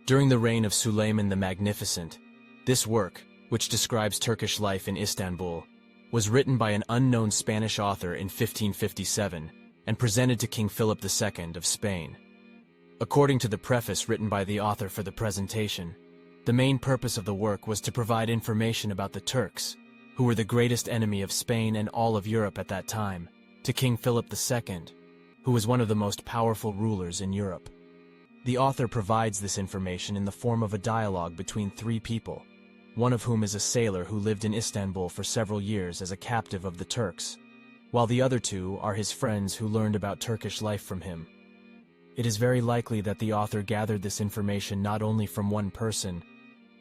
During the reign of Suleiman the Magnificent, this work, which describes Turkish life in Istanbul, was written by an unknown Spanish author in 1557 and presented to King Philip II of Spain. According to the preface written by the author for the presentation, the main purpose of the work was to provide information about the Turks, who were the greatest enemy of Spain and all of Europe at that time, to King Philip II, who was one of the most powerful rulers in Europe. The author provides this information in the form of a dialogue between three people, one of whom is a sailor who lived in Istanbul for several years as a captive of the Turks, while the other two are his friends who learned about Turkish life from him. It is very likely that the author gathered this information not only from one person,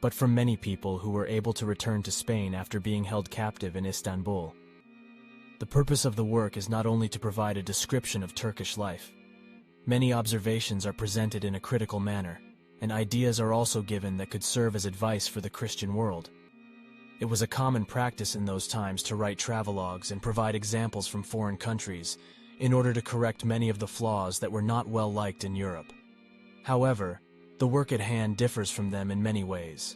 but from many people who were able to return to Spain after being held captive in Istanbul. The purpose of the work is not only to provide a description of Turkish life. Many observations are presented in a critical manner, and ideas are also given that could serve as advice for the Christian world. It was a common practice in those times to write travelogues and provide examples from foreign countries in order to correct many of the flaws that were not well liked in Europe. However, the work at hand differs from them in many ways.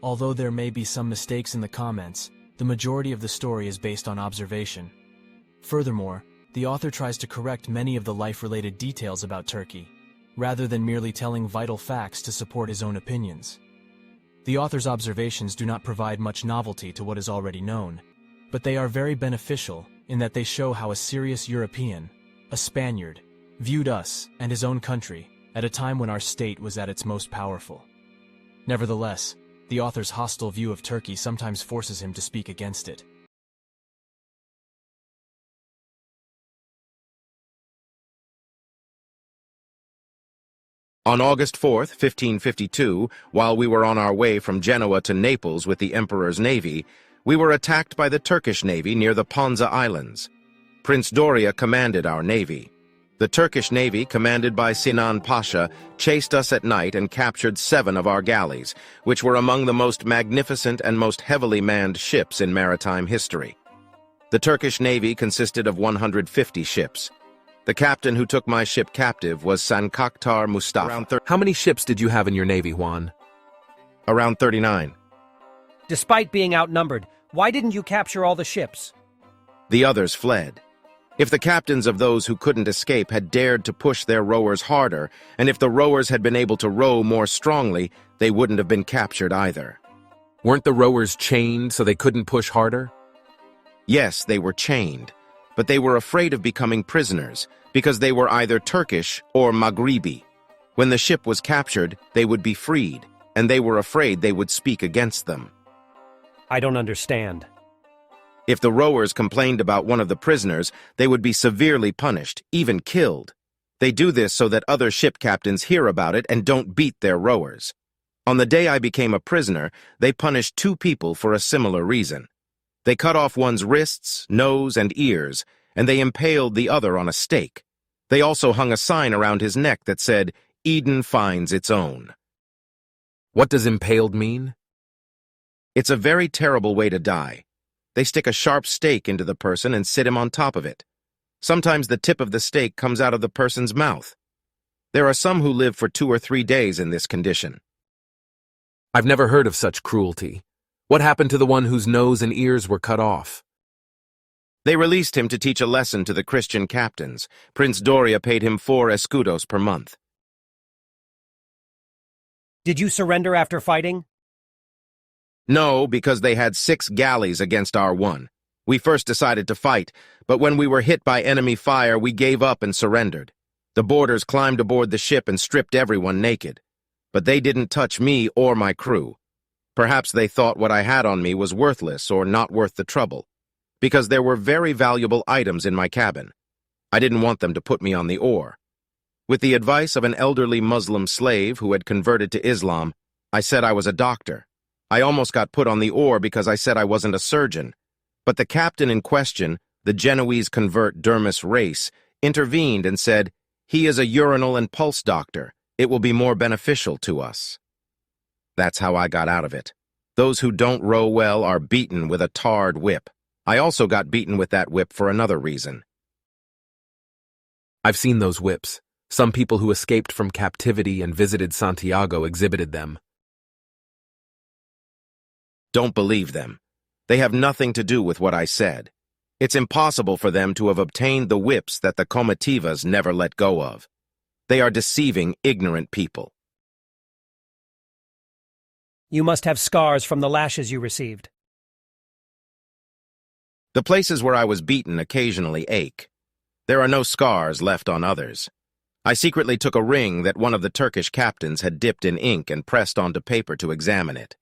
Although there may be some mistakes in the comments, the majority of the story is based on observation. Furthermore, the author tries to correct many of the life-related details about Turkey, rather than merely telling vital facts to support his own opinions. The author's observations do not provide much novelty to what is already known, but they are very beneficial in that they show how a serious European, a Spaniard, viewed us and his own country at a time when our state was at its most powerful. Nevertheless, the author's hostile view of Turkey sometimes forces him to speak against it. On August 4th, 1552, while we were on our way from Genoa to Naples with the Emperor's navy, we were attacked by the Turkish navy near the Ponza Islands. Prince Doria commanded our navy. The Turkish navy, commanded by Sinan Pasha, chased us at night and captured 7 of our galleys, which were among the most magnificent and most heavily manned ships in maritime history. The Turkish navy consisted of 150 ships. The captain who took my ship captive was Sankaktar Mustafa. How many ships did you have in your navy, Juan? Around 39. Despite being outnumbered, why didn't you capture all the ships? The others fled. If the captains of those who couldn't escape had dared to push their rowers harder, and if the rowers had been able to row more strongly, they wouldn't have been captured either. Weren't the rowers chained so they couldn't push harder? Yes, they were chained, but they were afraid of becoming prisoners because they were either Turkish or Maghribi. When the ship was captured, they would be freed, and they were afraid they would speak against them. I don't understand. If the rowers complained about one of the prisoners, they would be severely punished, even killed. They do this so that other ship captains hear about it and don't beat their rowers. On the day I became a prisoner, they punished 2 people for a similar reason. They cut off one's wrists, nose, and ears, and they impaled the other on a stake. They also hung a sign around his neck that said, "Eden finds its own." What does impaled mean? It's a very terrible way to die. They stick a sharp stake into the person and sit him on top of it. Sometimes the tip of the stake comes out of the person's mouth. There are some who live for 2 or 3 days in this condition. I've never heard of such cruelty. What happened to the one whose nose and ears were cut off? They released him to teach a lesson to the Christian captains. Prince Doria paid him 4 escudos per month. Did you surrender after fighting? No, because they had 6 galleys against our 1. We first decided to fight, but when we were hit by enemy fire, we gave up and surrendered. The boarders climbed aboard the ship and stripped everyone naked. But they didn't touch me or my crew. Perhaps they thought what I had on me was worthless or not worth the trouble, because there were very valuable items in my cabin. I didn't want them to put me on the oar. With the advice of an elderly Muslim slave who had converted to Islam, I said I was a doctor. I almost got put on the oar because I said I wasn't a surgeon. But the captain in question, the Genoese convert Dermis Race, intervened and said, "He is a urinal and pulse doctor. It will be more beneficial to us." That's how I got out of it. Those who don't row well are beaten with a tarred whip. I also got beaten with that whip for another reason. I've seen those whips. Some people who escaped from captivity and visited Santiago exhibited them. Don't believe them. They have nothing to do with what I said. It's impossible for them to have obtained the whips that the comitivas never let go of. They are deceiving ignorant people. You must have scars from the lashes you received. The places where I was beaten occasionally ache. There are no scars left on others. I secretly took a ring that one of the Turkish captains had dipped in ink and pressed onto paper to examine it.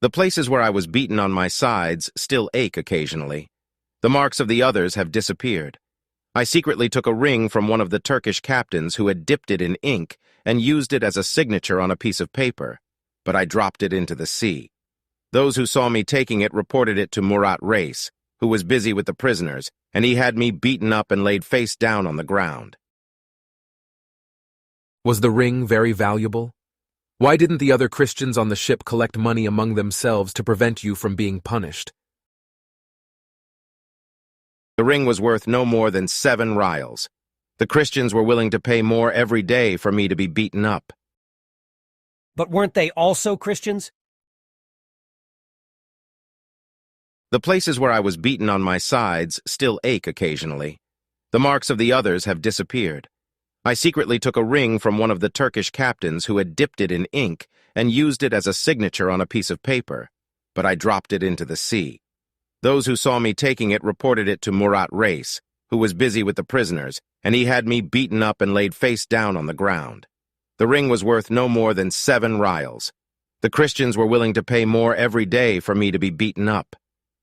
The places where I was beaten on my sides still ache occasionally. The marks of the others have disappeared. I secretly took a ring from one of the Turkish captains who had dipped it in ink and used it as a signature on a piece of paper, but I dropped it into the sea. Those who saw me taking it reported it to Murat Reis, who was busy with the prisoners, and he had me beaten up and laid face down on the ground. Was the ring very valuable? Why didn't the other Christians on the ship collect money among themselves to prevent you from being punished? The ring was worth no more than 7 rials. The Christians were willing to pay more every day for me to be beaten up. But weren't they also Christians? The places where I was beaten on my sides still ache occasionally. The marks of the others have disappeared. I secretly took a ring from one of the Turkish captains who had dipped it in ink and used it as a signature on a piece of paper, but I dropped it into the sea. Those who saw me taking it reported it to Murat Reis, who was busy with the prisoners, and he had me beaten up and laid face down on the ground. The ring was worth no more than 7 rials. The Christians were willing to pay more every day for me to be beaten up.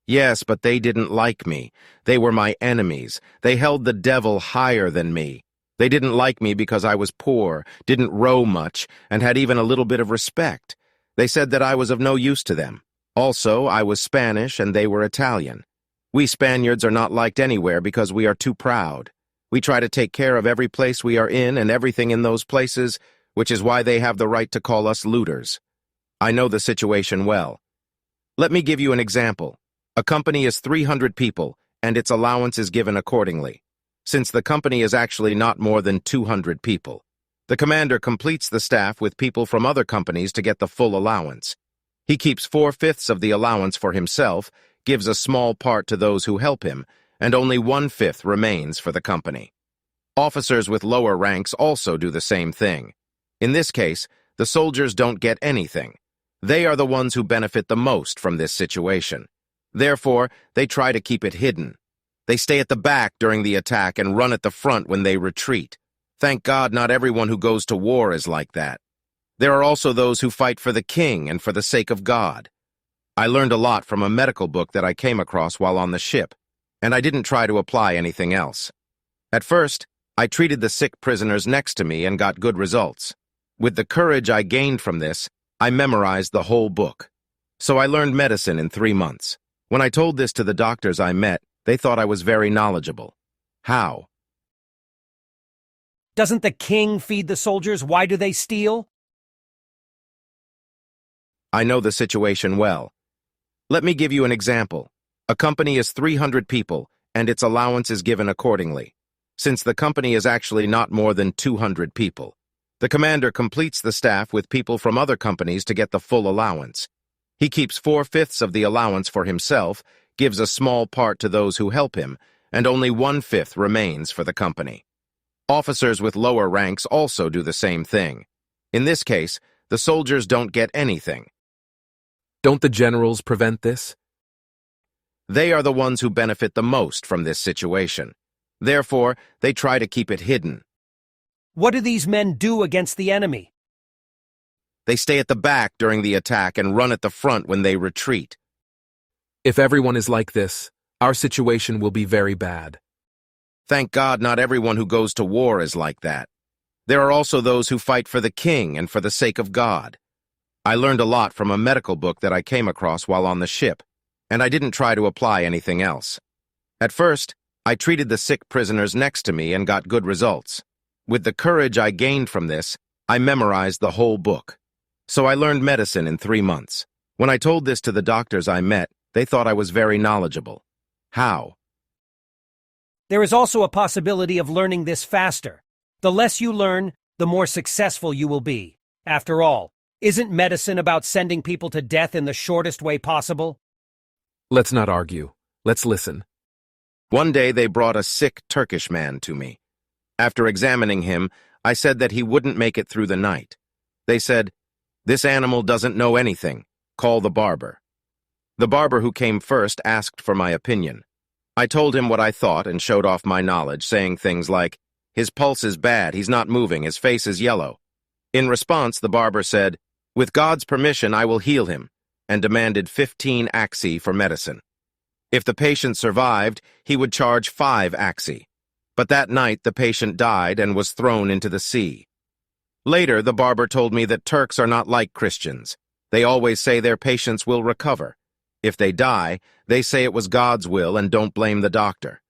Yes, but they didn't like me. They were my enemies. They held the devil higher than me. They didn't like me because I was poor, didn't row much, and had even a little bit of respect. They said that I was of no use to them. Also, I was Spanish and they were Italian. We Spaniards are not liked anywhere because we are too proud. We try to take care of every place we are in and everything in those places, which is why they have the right to call us looters. I know the situation well. Let me give you an example. A company is 300 people, and its allowance is given accordingly. Since the company is actually not more than 200 people, the commander completes the staff with people from other companies to get the full allowance. He keeps 4/5 of the allowance for himself, gives a small part to those who help him, and only 1/5 remains for the company. Officers with lower ranks also do the same thing. In this case, the soldiers don't get anything. They are the ones who benefit the most from this situation. Therefore, they try to keep it hidden. They stay at the back during the attack and run at the front when they retreat. Thank God not everyone who goes to war is like that. There are also those who fight for the king and for the sake of God. I learned a lot from a medical book that I came across while on the ship, and I didn't try to apply anything else. At first, I treated the sick prisoners next to me and got good results. With the courage I gained from this, I memorized the whole book. So I learned medicine in 3 months. When I told this to the doctors I met, they thought I was very knowledgeable. How? Doesn't the king feed the soldiers? Why do they steal? I know the situation well. Let me give you an example. A company is 300 people, and its allowance is given accordingly. Since the company is actually not more than 200 people, the commander completes the staff with people from other companies to get the full allowance. He keeps 4/5 of the allowance for himself, gives a small part to those who help him, and only 1/5 remains for the company. Officers with lower ranks also do the same thing. In this case, the soldiers don't get anything. Don't the generals prevent this? They are the ones who benefit the most from this situation. Therefore, they try to keep it hidden. What do these men do against the enemy? They stay at the back during the attack and run at the front when they retreat. If everyone is like this, our situation will be very bad. Thank God not everyone who goes to war is like that. There are also those who fight for the king and for the sake of God. I learned a lot from a medical book that I came across while on the ship, and I didn't try to apply anything else. At first, I treated the sick prisoners next to me and got good results. With the courage I gained from this, I memorized the whole book. So I learned medicine in 3 months. When I told this to the doctors I met, they thought I was very knowledgeable. How? There is also a possibility of learning this faster. The less you learn, the more successful you will be. After all, isn't medicine about sending people to death in the shortest way possible? Let's not argue. Let's listen. One day they brought a sick Turkish man to me. After examining him, I said that he wouldn't make it through the night. They said, "This animal doesn't know anything. Call the barber." The barber who came first asked for my opinion. I told him what I thought and showed off my knowledge, saying things like, "His pulse is bad, he's not moving, his face is yellow." In response, the barber said, "With God's permission, I will heal him," and demanded 15 axi for medicine. If the patient survived, he would charge 5 axi. But that night, the patient died and was thrown into the sea. Later, the barber told me that Turks are not like Christians. They always say their patients will recover. If they die, they say it was God's will and don't blame the doctor.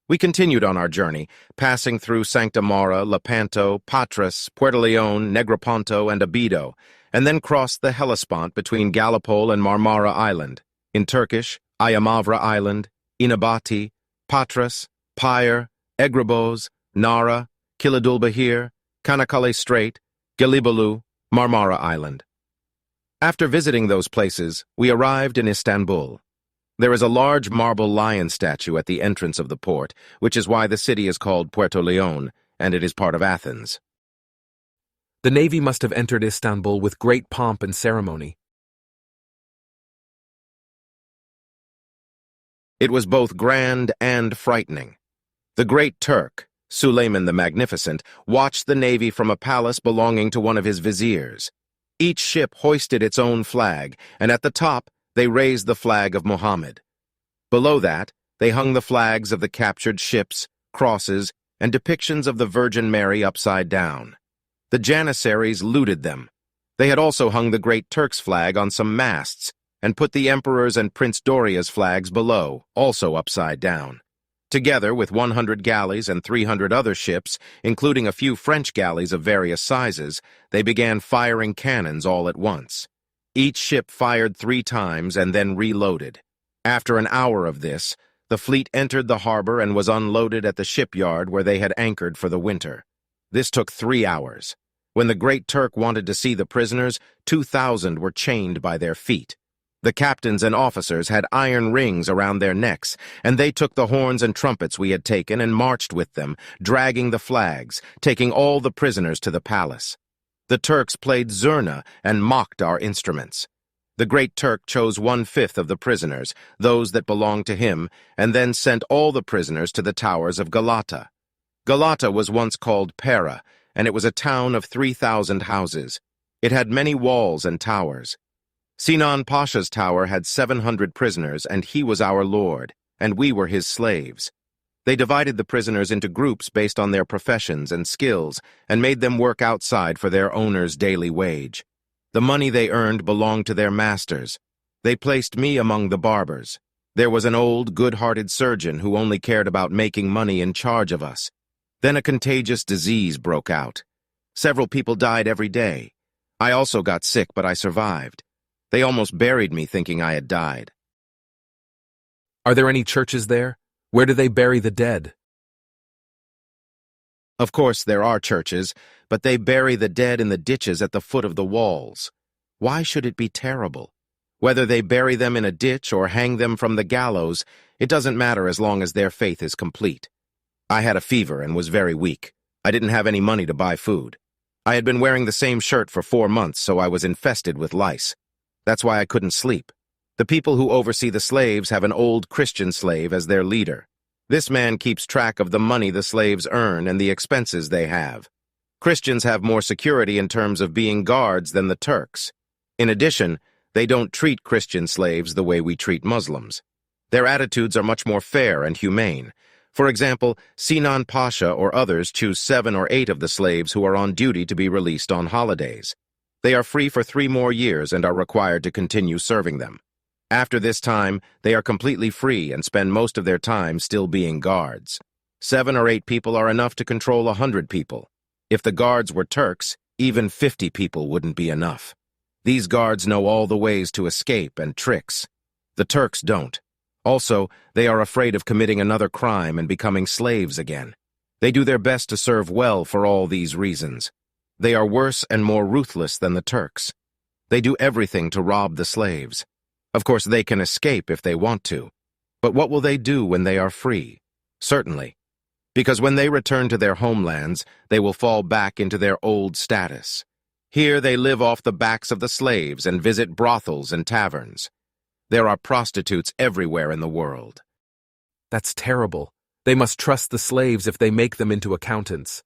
We continued on our journey, passing through Sancta Maura, Lepanto, Patras, Puerto León, Negroponto, and Abido, and then crossed the Hellespont between Gallipoli and Marmara Island. In Turkish, Ayamavra Island, Inabati, Patras, Pyre, Egrabos, Nara, Kiladulbahir, Kanakkale Strait, Gelibolu, Marmara Island. After visiting those places, we arrived in Istanbul. There is a large marble lion statue at the entrance of the port, which is why the city is called Puerto León, and it is part of Athens. The navy must have entered Istanbul with great pomp and ceremony. It was both grand and frightening. The great Turk, Suleiman the Magnificent, watched the navy from a palace belonging to one of his viziers. Each ship hoisted its own flag, and at the top, they raised the flag of Mohammed. Below that, they hung the flags of the captured ships, crosses, and depictions of the Virgin Mary upside down. The janissaries looted them. They had also hung the Great Turk's flag on some masts, and put the Emperor's and Prince Doria's flags below, also upside down. Together with 100 galleys and 300 other ships, including a few French galleys of various sizes, they began firing cannons all at once. Each ship fired 3 times and then reloaded. After an hour of this, the fleet entered the harbor and was unloaded at the shipyard where they had anchored for the winter. This took 3 hours. When the Great Turk wanted to see the prisoners, 2,000 were chained by their feet. The captains and officers had iron rings around their necks, and they took the horns and trumpets we had taken and marched with them, dragging the flags, taking all the prisoners to the palace. The Turks played zurna and mocked our instruments. The Great Turk chose 1/5 of the prisoners, those that belonged to him, and then sent all the prisoners to the towers of Galata. Galata was once called Pera, and it was a town of 3,000 houses. It had many walls and towers. Sinan Pasha's tower had 700 prisoners, and he was our lord, and we were his slaves. They divided the prisoners into groups based on their professions and skills, and made them work outside for their owner's daily wage. The money they earned belonged to their masters. They placed me among the barbers. There was an old, good-hearted surgeon who only cared about making money in charge of us. Then a contagious disease broke out. Several people died every day. I also got sick, but I survived. They almost buried me thinking I had died. Are there any churches there? Where do they bury the dead? Of course, there are churches, but they bury the dead in the ditches at the foot of the walls. Why should it be terrible? Whether they bury them in a ditch or hang them from the gallows, it doesn't matter as long as their faith is complete. I had a fever and was very weak. I didn't have any money to buy food. I had been wearing the same shirt for 4 months, so I was infested with lice. That's why I couldn't sleep. The people who oversee the slaves have an old Christian slave as their leader. This man keeps track of the money the slaves earn and the expenses they have. Christians have more security in terms of being guards than the Turks. In addition, they don't treat Christian slaves the way we treat Muslims. Their attitudes are much more fair and humane. For example, Sinan Pasha or others choose 7 or 8 of the slaves who are on duty to be released on holidays. They are free for 3 more years and are required to continue serving them. After this time, they are completely free and spend most of their time still being guards. 7 or 8 people are enough to control 100 people. If the guards were Turks, even 50 people wouldn't be enough. These guards know all the ways to escape and tricks. The Turks don't. Also, they are afraid of committing another crime and becoming slaves again. They do their best to serve well for all these reasons. They are worse and more ruthless than the Turks. They do everything to rob the slaves. Of course, they can escape if they want to. But what will they do when they are free? Certainly. Because when they return to their homelands, they will fall back into their old status. Here they live off the backs of the slaves and visit brothels and taverns. There are prostitutes everywhere in the world. That's terrible. They must trust the slaves if they make them into accountants.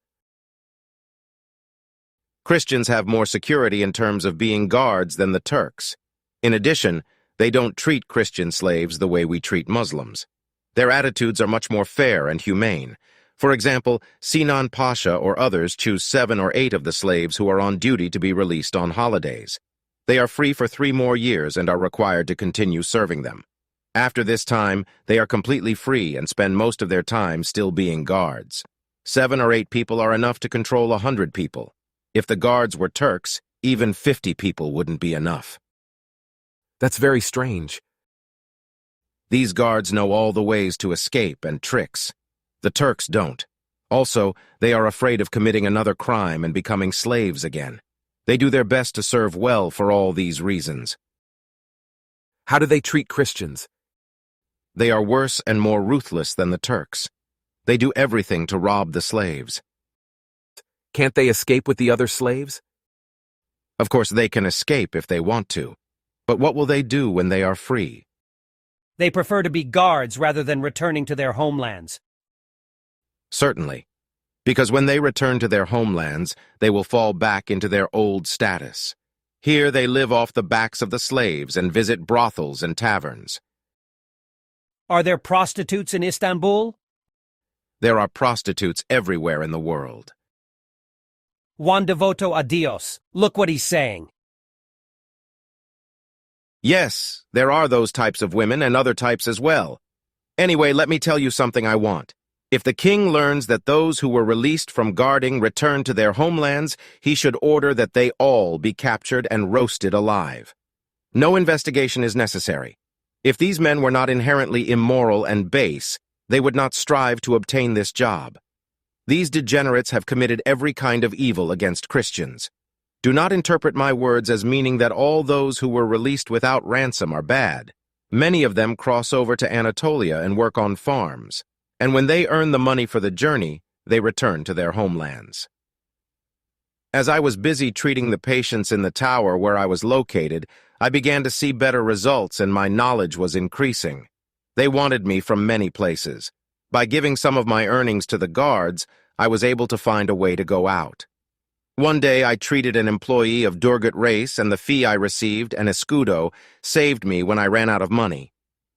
Christians have more security in terms of being guards than the Turks. In addition, they don't treat Christian slaves the way we treat Muslims. Their attitudes are much more fair and humane. For example, Sinan Pasha or others choose 7 or 8 of the slaves who are on duty to be released on holidays. They are free for 3 more years and are required to continue serving them. After this time, they are completely free and spend most of their time still being guards. 7 or 8 people are enough to control 100 people. If the guards were Turks, even 50 people wouldn't be enough. That's very strange. These guards know all the ways to escape and tricks. The Turks don't. Also, they are afraid of committing another crime and becoming slaves again. They do their best to serve well for all these reasons. How do they treat Christians? They are worse and more ruthless than the Turks. They do everything to rob the slaves. Can't they escape with the other slaves? Of course, they can escape if they want to. But what will they do when they are free? They prefer to be guards rather than returning to their homelands. Certainly. Because when they return to their homelands, they will fall back into their old status. Here they live off the backs of the slaves and visit brothels and taverns. Are there prostitutes in Istanbul? There are prostitutes everywhere in the world. Juan devoto a Dios. Look what he's saying. Yes, there are those types of women and other types as well. Anyway, let me tell you something I want. If the king learns that those who were released from guarding return to their homelands, he should order that they all be captured and roasted alive. No investigation is necessary. If these men were not inherently immoral and base, they would not strive to obtain this job. These degenerates have committed every kind of evil against Christians. Do not interpret my words as meaning that all those who were released without ransom are bad. Many of them cross over to Anatolia and work on farms. And when they earn the money for the journey, they return to their homelands. As I was busy treating the patients in the tower where I was located, I began to see better results and my knowledge was increasing. They wanted me from many places. By giving some of my earnings to the guards, I was able to find a way to go out. One day I treated an employee of Durgut race and the fee I received, an escudo, saved me when I ran out of money.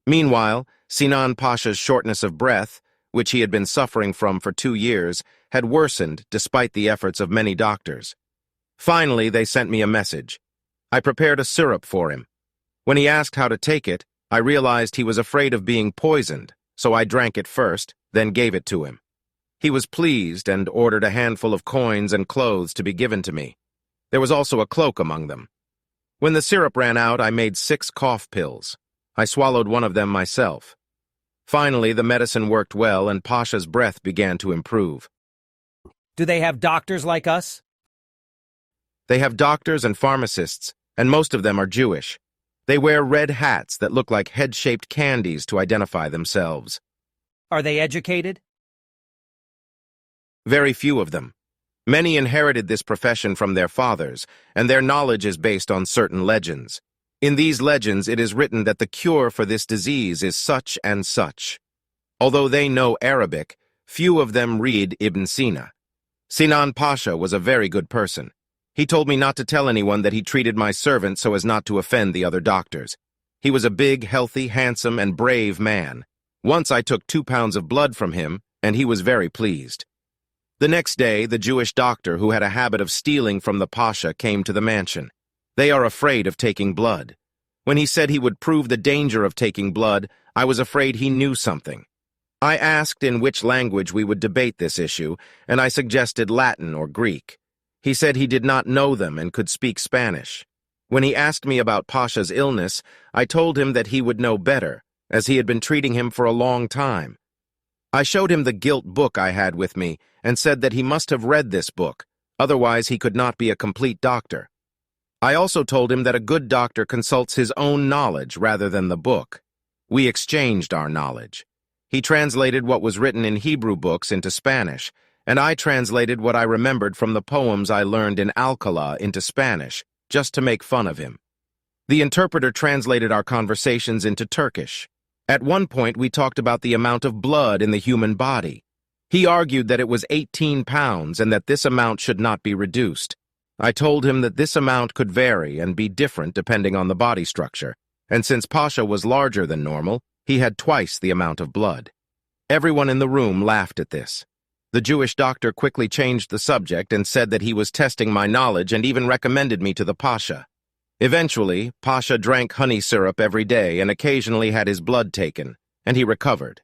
Meanwhile, Sinan Pasha's shortness of breath, which he had been suffering from for 2 years, had worsened despite the efforts of many doctors. Finally, they sent me a message. I prepared a syrup for him. When he asked how to take it, I realized he was afraid of being poisoned, so I drank it first, then gave it to him. He was pleased and ordered a handful of coins and clothes to be given to me. There was also a cloak among them. When the syrup ran out, I made 6 cough pills. I swallowed one of them myself. Finally, the medicine worked well and Pasha's breath began to improve. Do they have doctors like us? They have doctors and pharmacists, and most of them are Jewish. They wear red hats that look like head-shaped candies to identify themselves. Are they educated? Very few of them. Many inherited this profession from their fathers, and their knowledge is based on certain legends. In these legends, it is written that the cure for this disease is such and such. Although they know Arabic, few of them read Ibn Sina. Sinan Pasha was a very good person. He told me not to tell anyone that he treated my servant so as not to offend the other doctors. He was a big, healthy, handsome, and brave man. Once I took 2 pounds of blood from him, and he was very pleased. The next day, the Jewish doctor who had a habit of stealing from the Pasha came to the mansion. They are afraid of taking blood. When he said he would prove the danger of taking blood, I was afraid he knew something. I asked in which language we would debate this issue, and I suggested Latin or Greek. He said he did not know them and could speak Spanish. When he asked me about Pasha's illness, I told him that he would know better, as he had been treating him for a long time. I showed him the gilt book I had with me and said that he must have read this book, otherwise he could not be a complete doctor. I also told him that a good doctor consults his own knowledge rather than the book. We exchanged our knowledge. He translated what was written in Hebrew books into Spanish, and I translated what I remembered from the poems I learned in Alcala into Spanish, just to make fun of him. The interpreter translated our conversations into Turkish. At one point, we talked about the amount of blood in the human body. He argued that it was 18 pounds and that this amount should not be reduced. I told him that this amount could vary and be different depending on the body structure, and since Pasha was larger than normal, he had twice the amount of blood. Everyone in the room laughed at this. The Jewish doctor quickly changed the subject and said that he was testing my knowledge and even recommended me to the Pasha. Eventually, Pasha drank honey syrup every day and occasionally had his blood taken, and he recovered.